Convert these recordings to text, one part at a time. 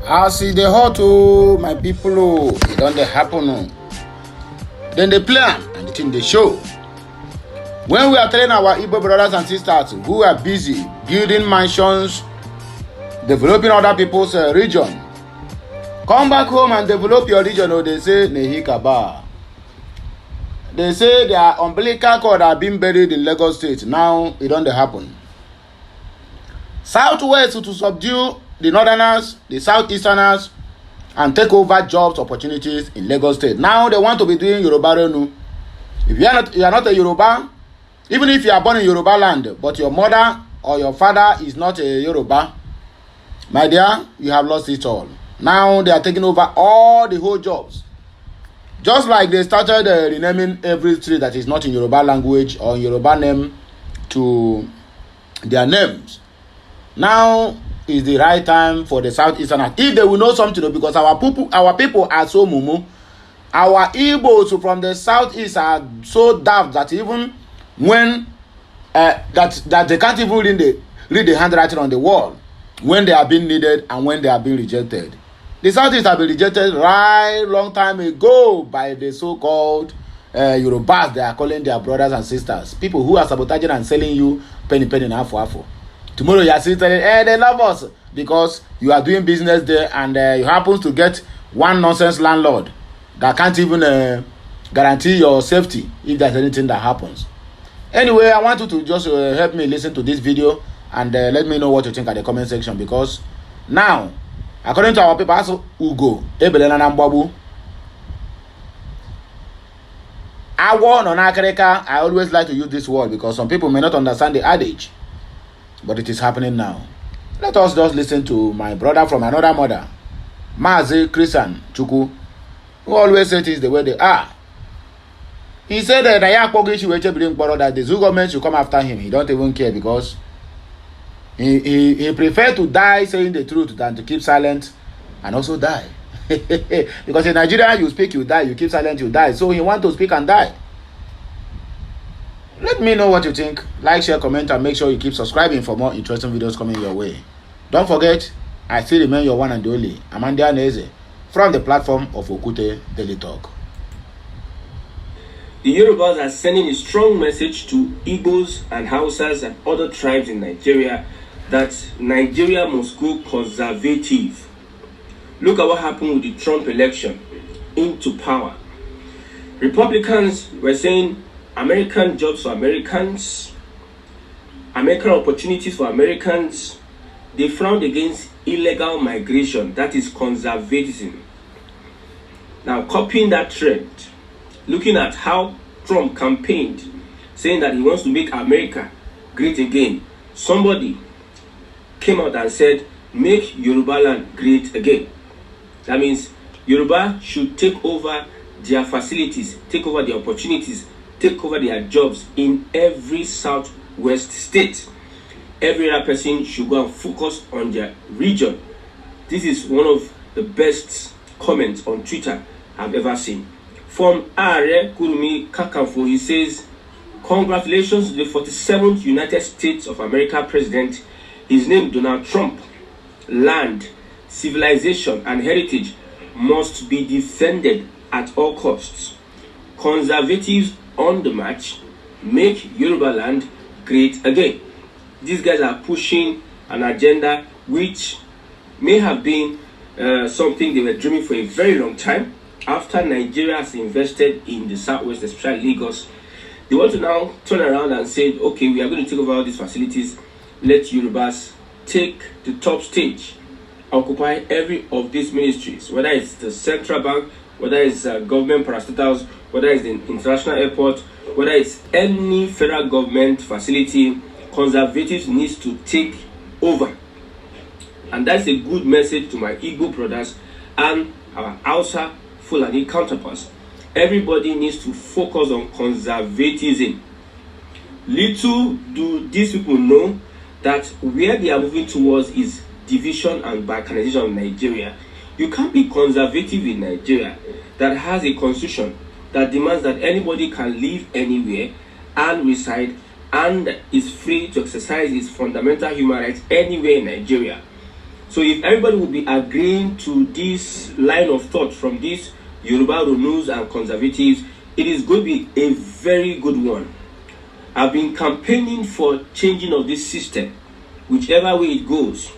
I see the hot my people it don't happen. Then they plan and the thing they show. When we are telling our Igbo brothers and sisters who are busy building mansions, developing other people's region, come back home and develop your region, or they say Nehikaba. They say their umbilical cord are being buried in Lagos State. Now it don't happen. Southwest to subdue the northerners, the southeasterners, and take over jobs opportunities in Lagos State. Now they want to be doing Yoruba Renu. If you are not a Yoruba, even if you are born in Yoruba land, but your mother or your father is not a Yoruba, my dear, you have lost it all. Now they are taking over all the whole jobs. Just like they started renaming every street that is not in Yoruba language or Yoruba name to their names. Now is the right time for the Southeasterners. If they will know something, because our people are so mumu. Our Igbos from the Southeast are so daft that even when that they can't even read the handwriting on the wall when they are being needed and when they are being rejected. The Southeast have been rejected right long time ago by the so-called Yorubas. They are calling their brothers and sisters. People who are sabotaging and selling you penny and half. Tomorrow you are still telling, they love us because you are doing business there and you happen to get one nonsense landlord that can't even guarantee your safety if there's anything that happens. Anyway, I want you to just help me listen to this video and let me know what you think at the comment section, because now, according to our people, Ugo, Ebelena Nambabu, I always like to use this word because some people may not understand the adage, but it is happening now. Let us just listen to my brother from another mother, Mazi Christian Chuku, who always says things the way they are. He said that the Zoo government should come after him. He don't even care because he prefer to die saying the truth than to keep silent and also die. Because in Nigeria, you speak, you die. You keep silent, you die. So he want to speak and die. Let me know what you think. Like, share, comment, and make sure you keep subscribing for more interesting videos coming your way. Don't forget, I still remain your one and only Amanda Neze from the platform of Okute Daily Talk. The Yorubas are sending a strong message to Igbos and Hausas and other tribes in Nigeria that Nigeria must go conservative. Look at what happened with the Trump election into power. Republicans were saying American jobs for Americans, American opportunities for Americans. They frowned against illegal migration, that is conservatism. Now, copying that trend, looking at how Trump campaigned, saying that he wants to make America great again, somebody came out and said, make Yoruba land great again. That means Yoruba should take over their facilities, take over their opportunities, take over their jobs in every southwest state. Every other person should go and focus on their region. This is one of the best comments on Twitter I've ever seen. From Are Kurumi Kakanfo, he says, congratulations to the 47th United States of America president. His name Donald Trump. Land, civilization, and heritage must be defended at all costs. Conservatives on the march, make Yoruba land great again. These guys are pushing an agenda which may have been something they were dreaming for a very long time. After Nigeria has invested in the southwest, especially Lagos, they want to now turn around and say, okay, we are going to take over all these facilities. Let Yorubas take the top stage, occupy every of these ministries, whether it's the central bank, whether it's government parastatals, whether it's the international airport, whether it's any federal government facility. Conservatives needs to take over. And that's a good message to my Igbo brothers and our Hausa Fulani counterparts. Everybody needs to focus on conservatism. Little do these people know that where they are moving towards is division and balkanization of Nigeria. You can't be conservative in Nigeria that has a constitution that demands that anybody can live anywhere and reside and is free to exercise his fundamental human rights anywhere in Nigeria. So if everybody would be agreeing to this line of thought from these Yoruba Ronus and conservatives, it is going to be a very good one. I've been campaigning for changing of this system, whichever way it goes.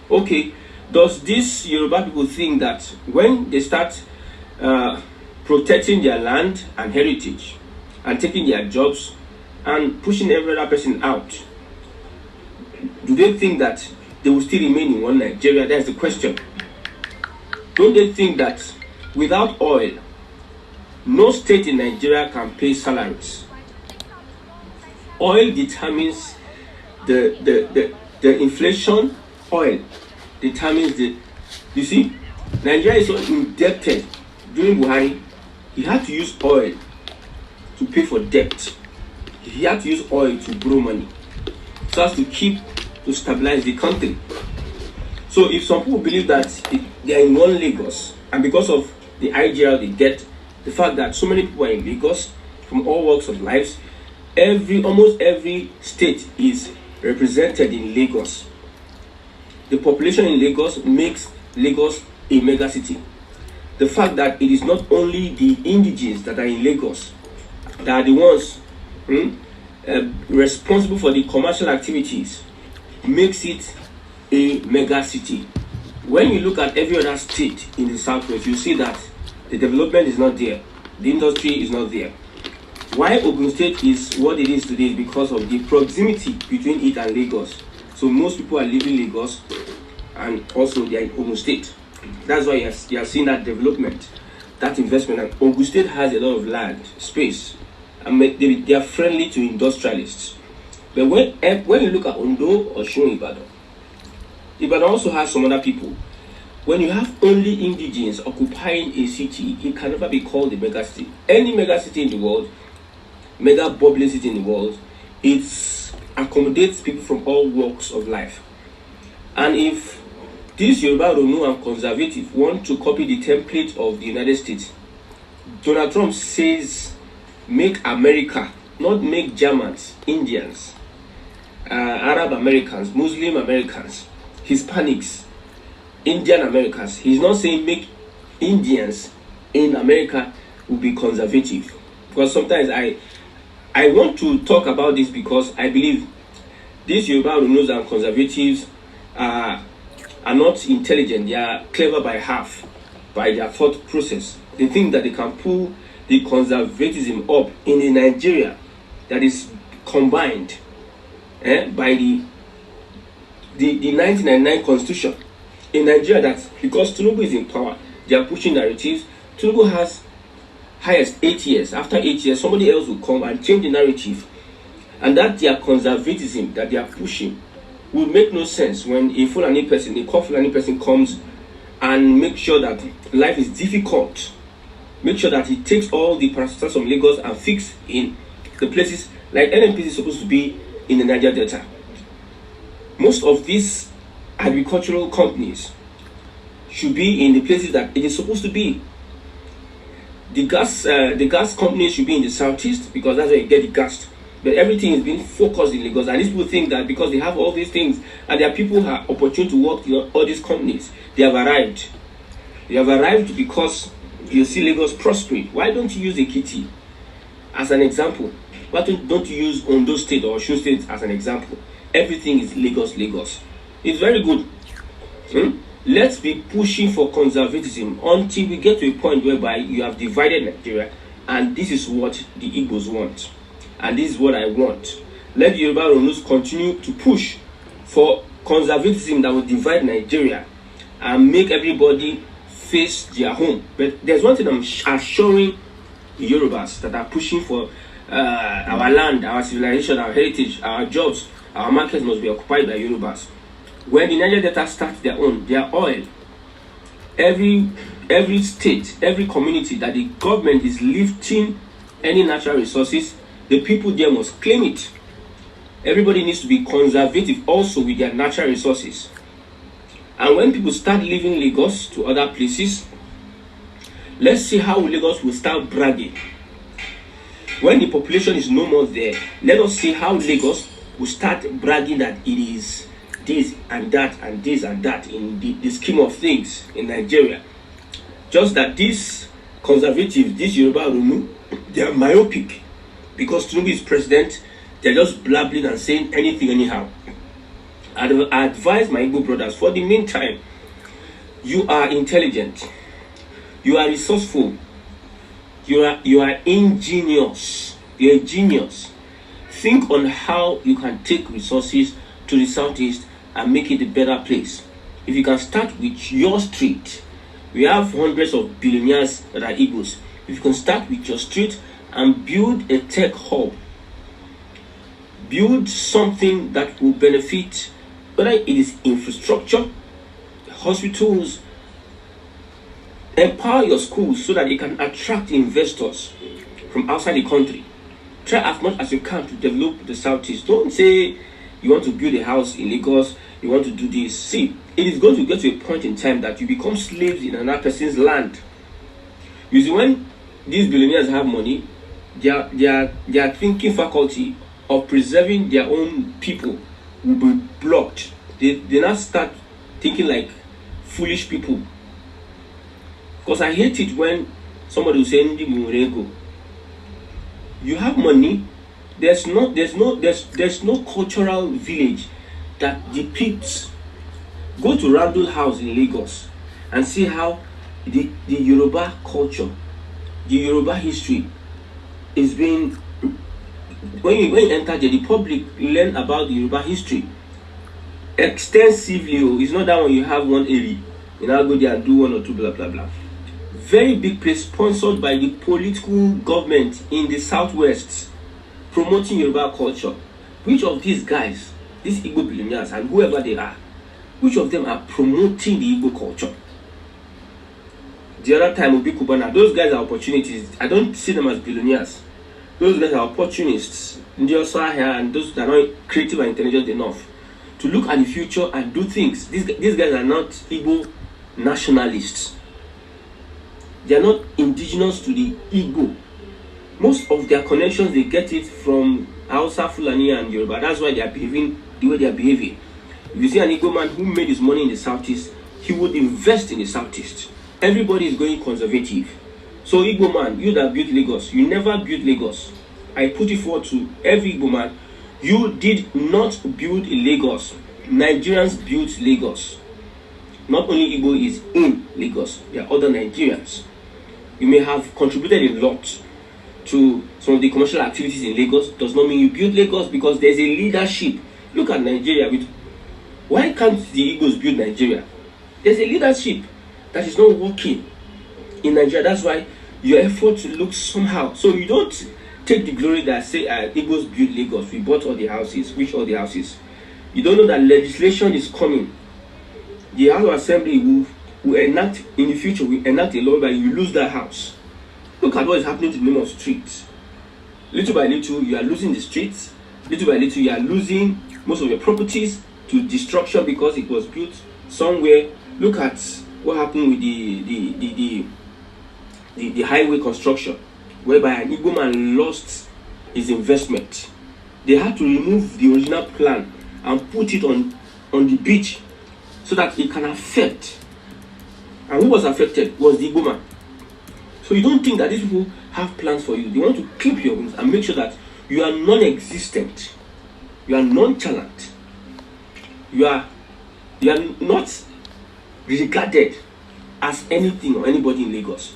Okay, does this Yoruba people think that when they start protecting their land and heritage and taking their jobs and pushing every other person out, do they think that they will still remain in one Nigeria? That's the question. Don't they think that without oil, no state in Nigeria can pay salaries? Oil determines the inflation. Oil determines the, you see, Nigeria is so indebted. During Buhari, he had to use oil to pay for debt. He had to use oil to borrow money so as to stabilize the country. So if some people believe that they are in one Lagos, and because of the IGL they get, the fact that so many people are in Lagos from all walks of life, almost every state is represented in Lagos. The population in Lagos makes Lagos a mega city. The fact that it is not only the indigenes that are in Lagos that are the ones responsible for the commercial activities makes it a mega city. When you look at every other state in the southwest, you see that the development is not there, the industry is not there. Why Ogun State is what it is today is because of the proximity between it and Lagos. So most people are leaving Lagos and also they are in Ogun State. That's why you are seeing that development, that investment. And Ogun State has a lot of land, space, and they are friendly to industrialists. But when you look at Ondo or Ibadan, Ibadan also has some other people. When you have only indigenes occupying a city, it can never be called a mega city. Any mega city in the world, mega bubbling city in the world, it accommodates people from all walks of life. And if these Yoruba Ronu and conservative want to copy the template of the United States, Donald Trump says, make America, not make Germans, Indians, Arab Americans, Muslim Americans, Hispanics, Indian Americans. He's not saying make Indians in America will be conservative. Because sometimes I want to talk about this because I believe these Yoruba Runus and conservatives are not intelligent. They are clever by half, by their thought process. They think that they can pull the conservatism up in a Nigeria that is combined by the 1999 constitution. In Nigeria, that because Tinubu is in power, they are pushing narratives. Tinubu has highest 8 years. After 8 years, somebody else will come and change the narrative. And that their conservatism that they are pushing will make no sense when a Fulani person, a core Fulani person comes and make sure that life is difficult. Make sure that he takes all the parastatals from Lagos and fix in the places like NNPC is supposed to be in the Niger Delta. Most of these agricultural companies should be in the places that it is supposed to be. The gas companies should be in the southeast because that's where you get the gas. But everything is being focused in Lagos, and these people think that because they have all these things and their people have opportunity to work in all these companies, they have arrived. They have arrived because you see Lagos prospering. Why don't you use Ekiti as an example? Why don't you use Ondo State or Osun State as an example? Everything is Lagos, Lagos. It's very good. Let's be pushing for conservatism until we get to a point whereby you have divided Nigeria, and this is what the Igbos want, and this is what I want. Let the Yoruba Runus continue to push for conservatism that will divide Nigeria and make everybody face their home. But there's one thing I'm assuring the Yorubas that are pushing for our land, our civilization, our heritage, our jobs, our markets must be occupied by Yorubas. When the Niger Delta starts their oil, every state, every community that the government is lifting any natural resources, the people there must claim it. Everybody needs to be conservative also with their natural resources. And when people start leaving Lagos to other places, let's see how Lagos will start bragging. When the population is no more there, let us see how Lagos will start bragging that it is this and that and this and that in the scheme of things in Nigeria. Just that these conservatives, this Yoruba Runu, they are myopic. Because Tinubu is president, they're just blabbling and saying anything anyhow. I advise my Igbo brothers, for the meantime, you are intelligent, you are resourceful, you are ingenious, you're a genius. Think on how you can take resources to the southeast and make it a better place. If you can start with your street, we have hundreds of billionaires that are Igbos. If you can start with your street and build a tech hub, build something that will benefit, whether it is infrastructure, hospitals, empower your schools so that you can attract investors from outside the country. Try as much as you can to develop the southeast. Don't say you want to build a house in Lagos, you want to do this. See, it is going to get to a point in time that you become slaves in another person's land. You see, when these billionaires have money, their thinking faculty of preserving their own people will be blocked. They now start thinking like foolish people. Because I hate it when somebody will say, "Ndi Murego." You have money. There's no cultural village that depicts. Go to Randall House in Lagos and see how the Yoruba culture, the Yoruba history is being. When you enter there, the public learn about the Yoruba history extensively. It's not that one you have one area, you now go there and do one or two blah blah blah. Very big place sponsored by the political government in the southwest, promoting Yoruba culture. Which of these guys, these Igbo billionaires and whoever they are, which of them are promoting the Igbo culture? The other time will be Kubana. Those guys are opportunities. I don't see them as billionaires. Those guys are opportunists. They also are here, and those that are not creative and intelligent enough to look at the future and do things. These guys are not Igbo nationalists. They are not indigenous to the Igbo. Most of their connections, they get it from Hausa, Fulani, and Yoruba. That's why they are behaving the way they are behaving. If you see an Igbo man who made his money in the southeast, he would invest in the southeast. Everybody is going conservative. So Igbo man, you that built Lagos, you never built Lagos. I put it forward to every Igbo man, you did not build Lagos. Nigerians built Lagos. Not only Igbo is in Lagos, there are other Nigerians. You may have contributed a lot to some of the commercial activities in Lagos. Does not mean you build Lagos, because there's a leadership. Look at Nigeria. Why can't the Igbos build Nigeria? There's a leadership that is not working in Nigeria. That's why your effort looks somehow. So you don't take the glory that say Igbos built Lagos. We bought all the houses. Which all the houses? You don't know that legislation is coming. The House of Assembly will enact in the future. Will enact a law that you lose that house. Look at what is happening to the name of streets. Little by little, you are losing the streets. Little by little, you are losing most of your properties to destruction because it was built somewhere. Look at what happened with the highway construction, whereby an Igbo man lost his investment. They had to remove the original plan and put it on the beach so that it can affect. And who was affected was the Igbo man. So you don't think that these people have plans for you. They want to clip your wings and make sure that you are non-existent. You are nonchalant. You are not regarded as anything or anybody in Lagos.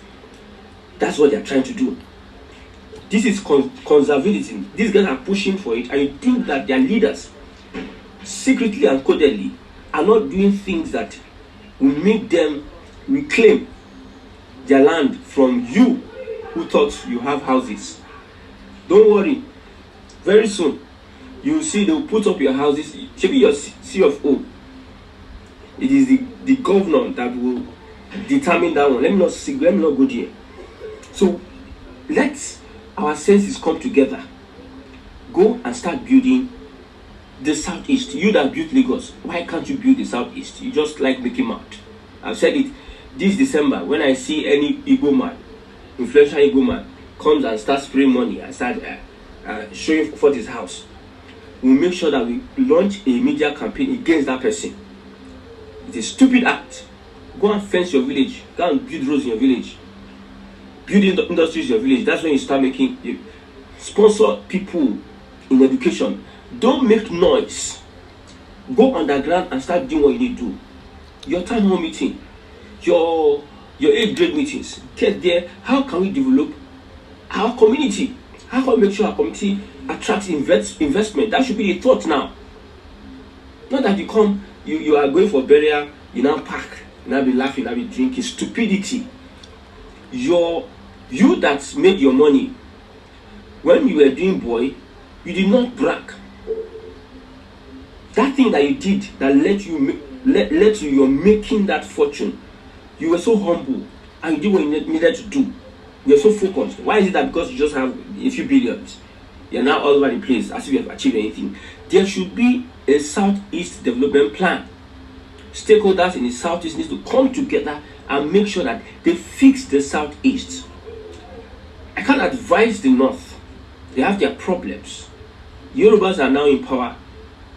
That's what they are trying to do. This is conservatism. These guys are pushing for it, and you think that their leaders, secretly and codedly, are not doing things that will make them reclaim their land from you who thought you have houses. Don't worry. Very soon, you will see they will put up your houses. It should be your CFO. It is the governor that will determine that one. Let me not go there. So let our senses come together. Go and start building the southeast. You that built Lagos, why can't you build the southeast? You just like making mad. I've said it this December. When I see any Igbo man, influential Igbo man, comes and starts spraying money and start showing forth his house, we'll make sure that we launch a media campaign against that person. It's a stupid act. Go and fence your village. Go and build roads in your village. Build industries in your village. That's when you start making... Sponsor people in education. Don't make noise. Go underground and start doing what you need to do. Your town hall meeting, your 8th grade meetings. Get there. How can we develop our community? How can we make sure our community attracts investment? That should be the thought now. Not that you come, you are going for burial, you now pack, you now be laughing, you now be drinking. Stupidity. You that made your money, when you were doing boy, you did not brag. That thing that you did that led to your making that fortune, you were so humble and you did what you needed to do. You were so focused. Why is it that because you just have a few billions, you're now all over the place as if you have achieved anything? There should be a Southeast development plan. Stakeholders in the Southeast need to come together and make sure that they fix the Southeast. I can't advise the North. They have their problems. Yorubas are now in power.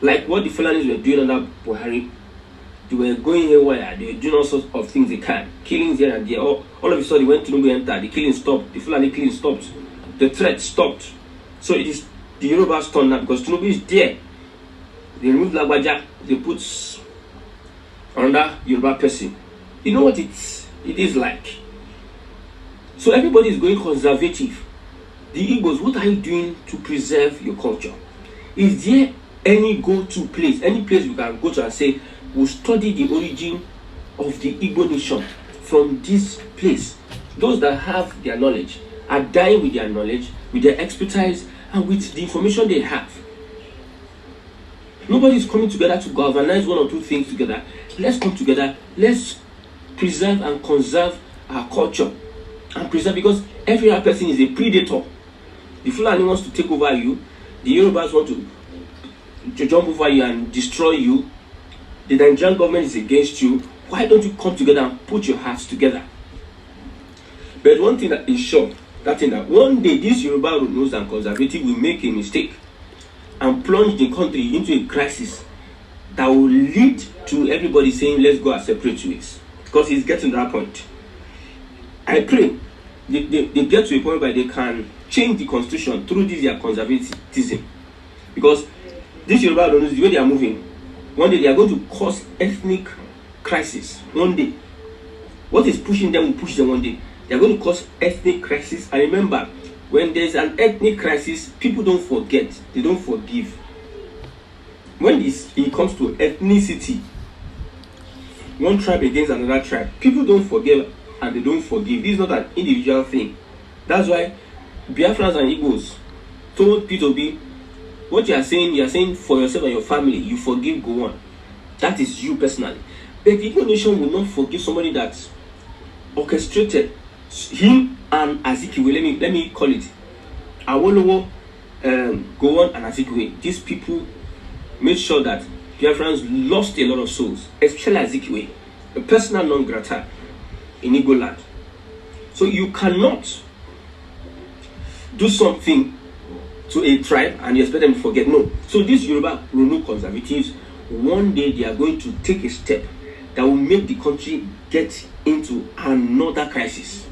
Like what the Fulanis were doing under Buhari. They were going haywire. They were doing all sorts of things they can. Killings here and there. All of a sudden, when Tinubu entered, the killing stopped. The Fulani killing stopped. The threat stopped. So it is the Yoruba's turn now because Tinubu is there. They remove Lagbaja. They put another Yoruba person. You know what it is like. So everybody is going conservative. The Igbos, what are you doing to preserve your culture? Is there any go-to place, any place we can go to and say, we'll study the origin of the Igbo nation from this place? Those that have their knowledge are dying with their knowledge, with their expertise, and with the information they have. Nobody is coming together to galvanize one or two things together. Let's come together. Let's preserve and conserve our culture. And preserve, because every other person is a predator. The Fulani wants to take over you. The Yorubas want to jump over you and destroy you. The Nigerian government is against you. Why don't you come together and put your hearts together? But one thing that is sure, that one day this Yoruba knows and conservative will make a mistake and plunge the country into a crisis that will lead to everybody saying, let's go our separate ways. Because it's getting to that point. I pray they get to a point where they can change the constitution through this their conservatism. Because this Yoruba knows the way they are moving, one day they are going to cause ethnic crisis. One day. What is pushing them will push them one day. They are going to cause ethnic crisis. And remember, when there's an ethnic crisis, people don't forget. They don't forgive. When it comes to ethnicity, one tribe against another tribe, people don't forgive and they don't forgive. This is not an individual thing. That's why BIAFRANS and Igbos told P2B, what you are saying for yourself and your family, you forgive, go on. That is you personally. But the Igbo nation will not forgive somebody that orchestrated him and Azikiwe. Let me call it Awolowo, Gowon and Azikiwe. These people made sure that BIAFRANS lost a lot of souls, especially Azikiwe, a personal non grata in Igbo land. So you cannot do something to a tribe and you expect them to forget. No. So these Yoruba Runu conservatives, one day they are going to take a step that will make the country get into another crisis.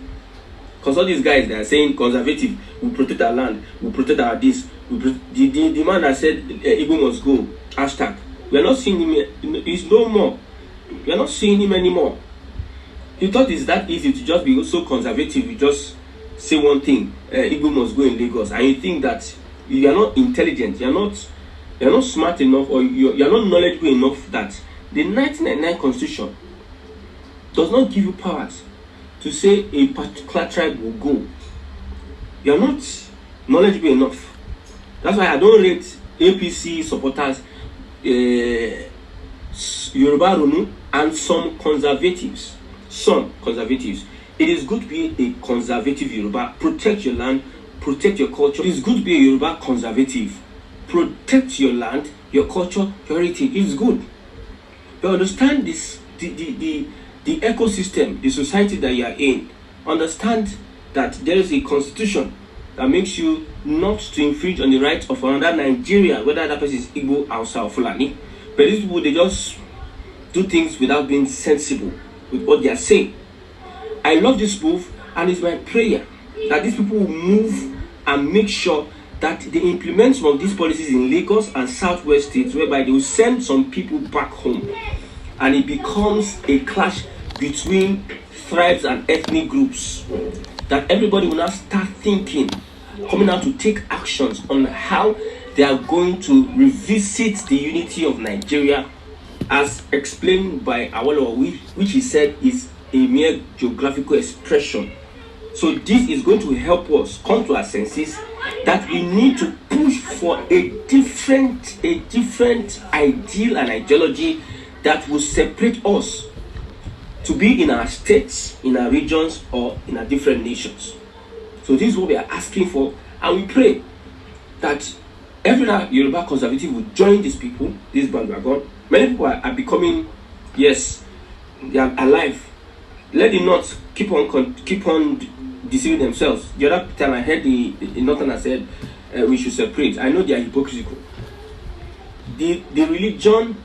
Because all these guys, they are saying conservative, we protect our land, we protect our this. The man that said Igbo must go, hashtag, we are not seeing him, he's no more. We are not seeing him anymore. You thought it's that easy to just be so conservative, you just say one thing, Igbo must go in Lagos, and you think that you are not intelligent, you are not smart enough, or you are not knowledgeable enough that the 1999 Constitution does not give you powers to say a particular tribe will go. You are not knowledgeable enough. That's why I don't rate APC supporters, Yoruba Runu, and some conservatives. It is good to be a conservative Yoruba. Protect your land, protect your culture. It is good to be a Yoruba conservative. Protect your land, your culture, your heritage. It is good. But understand this, the ecosystem, the society that you are in. Understand that there is a constitution that makes you not to infringe on the rights of another Nigerian, whether that person is Igbo, Hausa, or Fulani. But these people, they just do things without being sensible with what they are saying. I love this move, and it's my prayer that these people will move and make sure that they implement some of these policies in Lagos and Southwest states, whereby they will send some people back home, and it becomes a clash between tribes and ethnic groups, that everybody will now start thinking, coming out to take actions on how they are going to revisit the unity of Nigeria, as explained by Awolowo, which he said is a mere geographical expression. So this is going to help us come to our senses that we need to push for a different ideal and ideology that will separate us to be in our states, in our regions, or in our different nations. So this is what we are asking for, and we pray that every Yoruba conservative will join these people, this bandwagon. Many people are becoming, yes, they are alive. Let them not keep on deceiving themselves. The other time I heard the Northerners said we should separate. I know they are hypocritical. The religion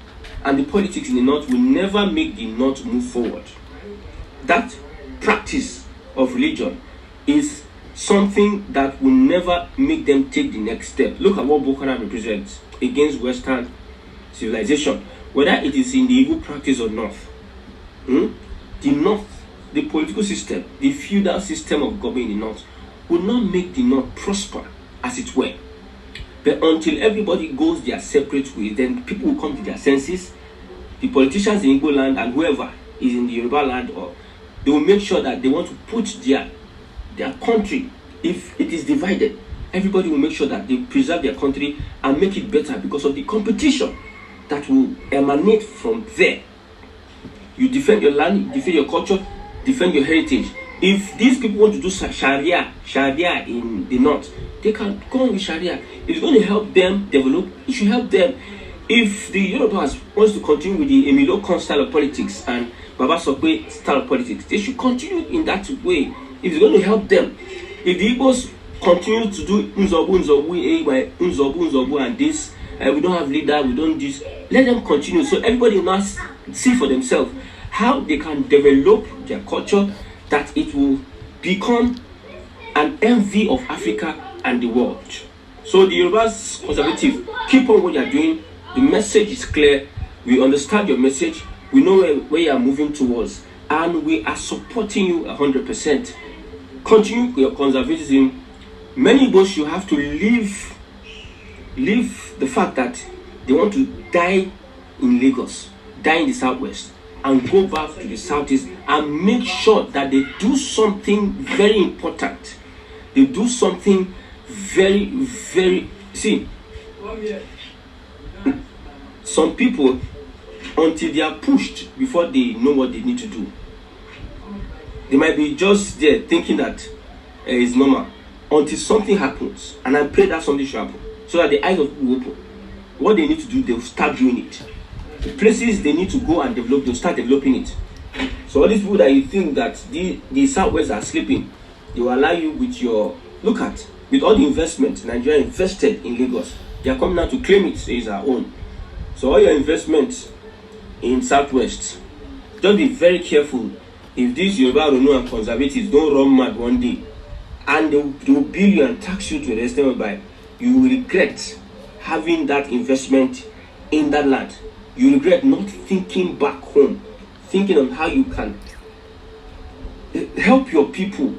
and the politics in the North will never make the North move forward. That practice of religion is something that will never make them take the next step. Look at what Boko Haram represents against Western civilization, whether it is in the evil practice or not. The North, the political system, the feudal system of government in the North will not make the North prosper, as it were. But until everybody goes their separate way, then people will come to their senses. The politicians in Igbo land and whoever is in the Yoruba land, or they will make sure that they want to put their country, if it is divided, everybody will make sure that they preserve their country and make it better because of the competition that will emanate from there. You defend your land, you defend your culture, defend your heritage. If these people want to do Sharia in the North, they can go on with Sharia. It's going to help them develop. It should help them. If the Yorubas wants to continue with the Emilio Con style of politics and Baba Sokwe style of politics, they should continue in that way. It's going to help them. If the Igbos continue to do Unzobu, and this, we don't have leader, we don't this, let them continue. So everybody must see for themselves how they can develop their culture, that it will become an envy of Africa and the world. So the Yorubas conservative, keep on what you are doing. The message is clear. We understand your message. We know where you are moving towards, and we are supporting you 100%. Continue your conservatism. Many Igbos, you have to leave the fact that they want to die in Lagos, die in the Southwest, and go back to the Southeast and make sure that they do something very important. They do something very, very... See, some people, until they are pushed before they know what they need to do, they might be just there thinking that it's normal until something happens. And I pray that something should happen so that the eyes of people will open. What they need to do, they will start doing it. The places they need to go and develop, they'll start developing it. So all these people that you think that the Southwest are sleeping, they will allow you with your... Look at, with all the investment Nigeria invested in Lagos, they are coming now to claim it as our own. So all your investments in Southwest, just be very careful. If these Yoruba and conservatives don't run mad one day, and they will bill you and tax you to the extent whereby you will regret having that investment in that land. You regret not thinking back home, thinking on how you can help your people.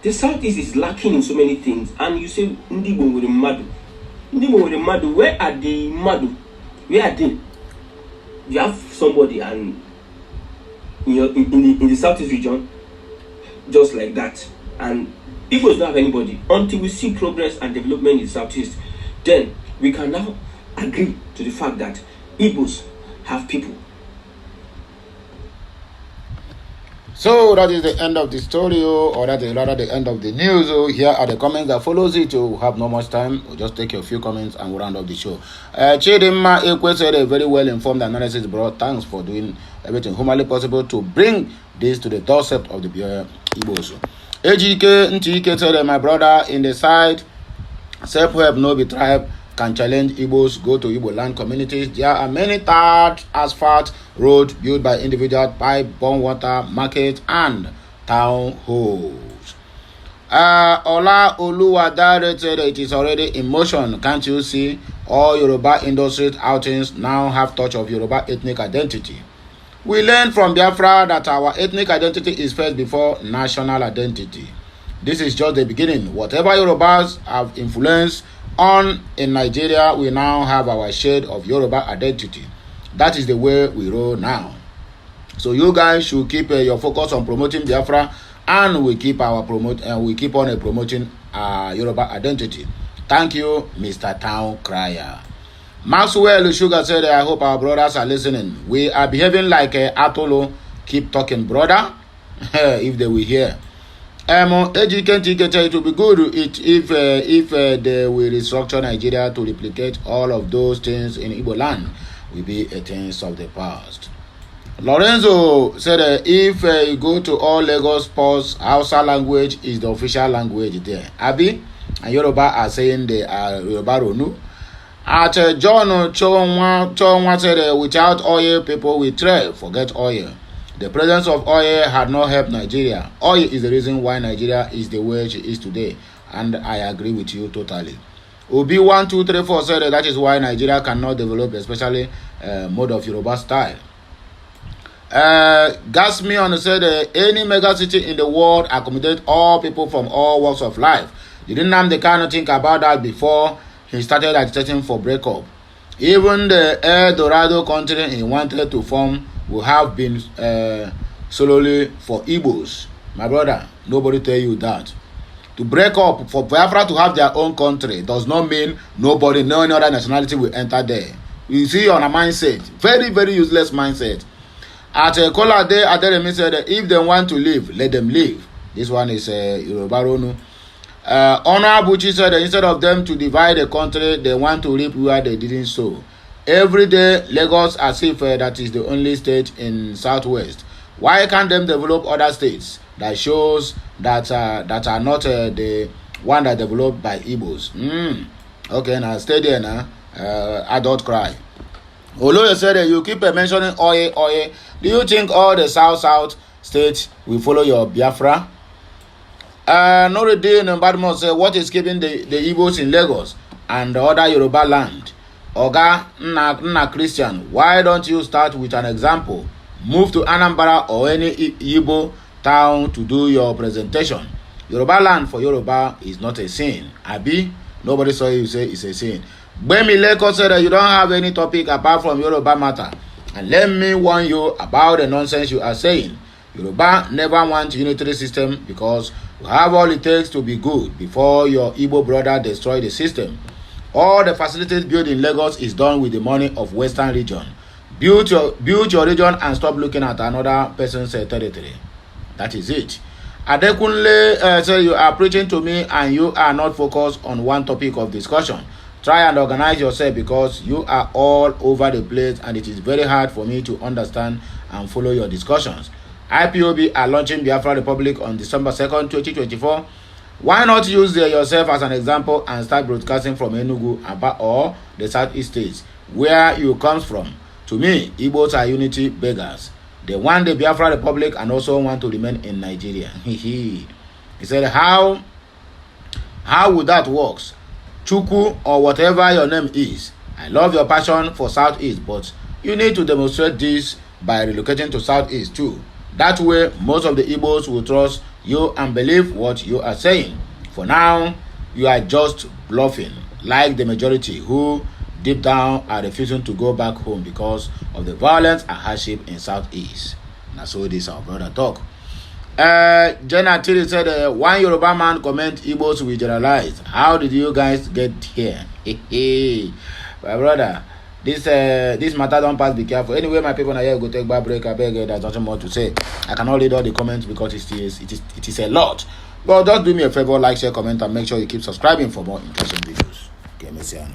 The Southeast is lacking in so many things, and you say Ndibo with the Madu. Ndibo with the Madu, where are the Madu? Where are they? You have somebody and in the Southeast region, just like that, and Igbos don't have anybody. Until we see progress and development in the Southeast, then we can now agree to the fact that Igbos have people. So that is the end of the story, or that is rather the end of the news. Here are the comments that follows it. We have no much time. We'll just take a few comments and we'll round up the show. Chidima Ekwe said a very well informed analysis, bro. Thanks for doing everything humanly possible to bring this to the doorstep of the Igbos. Ejike Ntike said, my brother, in the side, self-help no be tribe can challenge Igbos go to Igbo land communities. There are many tarred asphalt roads built by individuals, pipe, bomb water, market, and town halls. Ola Oluwadare said it is already in motion. Can't you see? All Yoruba industry outings now have touch of Yoruba ethnic identity. We learned from Biafra that our ethnic identity is first before national identity. This is just the beginning. Whatever Yorubas have influence on in Nigeria, we now have our shade of Yoruba identity. That is the way we roll now. So you guys should keep your focus on promoting Biafra, and we keep on promoting Yoruba identity. Thank you, Mr. Town Crier. Maxwell Sugar said, I hope our brothers are listening. We are behaving like Atolo. Keep talking, brother. If they will hear. It will be good if they will restructure Nigeria to replicate all of those things in Igbo land. Will be a things of the past. Lorenzo said, if you go to all Lagos ports, Hausa language is the official language there. Abi and Yoruba are saying they are Yoruba Ronu. At John Chonwa said, without oil, people will trade. Forget oil. The presence of oil had not helped Nigeria. Oil is the reason why Nigeria is the way she is today. And I agree with you totally. Obi1234 said that is why Nigeria cannot develop, especially mode of Yoruba style. Gasmion said any mega city in the world accommodate all people from all walks of life. Didn't Nnamdi Kanu think about that before he started agitating for breakup? Even the El Dorado country he wanted to form will have been solely for Igbos. My brother, nobody tell you that. To break up, for Biafra to have their own country does not mean no any other nationality will enter there. You see, on a mindset, very, very useless mindset. At Kola Day, Adelemi said, if they want to live, let them live. This one is Yoruba Ronu. Honor Abuchi said, instead of them to divide the country, they want to reap where they didn't sow. Every day, Lagos as if that is the only state in Southwest. Why can't them develop other states that shows that are not the one that developed by Igbos? Okay, now stay there now. Adult cry. Oloye said you keep mentioning oil. Do you think all the South states will follow your Biafra? Noridin Badmo said, what is keeping the Igbos in Lagos and the other Yoruba land? Oga Nna Christian, why don't you start with an example? Move to Anambra or any Igbo town to do your presentation. Yoruba land for Yoruba is not a sin. Abi, nobody saw you say it's a sin. Bemi Leko said that you don't have any topic apart from Yoruba matter. And let me warn you about the nonsense you are saying. Yoruba never want unitary system because you have all it takes to be good before your Igbo brother destroy the system. All the facilities built in Lagos is done with the money of Western region. Build your region and stop looking at another person's territory. That is it. Adekunle said you are preaching to me and you are not focused on one topic of discussion. Try and organize yourself because you are all over the place and it is very hard for me to understand and follow your discussions. IPOB are launching Biafra Republic on December 2nd, 2024. Why not use yourself as an example and start broadcasting from Enugu, Aba, or the Southeast states, where you come from? To me, Igbos are unity beggars. They want the Biafra Republic and also want to remain in Nigeria. He said, how would that work? Chuku or whatever your name is. I love your passion for Southeast, but you need to demonstrate this by relocating to Southeast too. That way, most of the Igbos will trust you and believe what you are saying. For now, you are just bluffing, like the majority who deep down are refusing to go back home because of the violence and hardship in Southeast. And so this our brother talk. Jenna Tiri said, one Yoruba man comment Igbos will generalize. How did you guys get here? My brother, this matter don't pass, be careful. Anyway, my people, now here go take back break. I beg, there's nothing more to say. I cannot read all the comments because it is a lot. But just do me a favor, like, share, comment, and make sure you keep subscribing for more interesting videos. Okay, Messiano.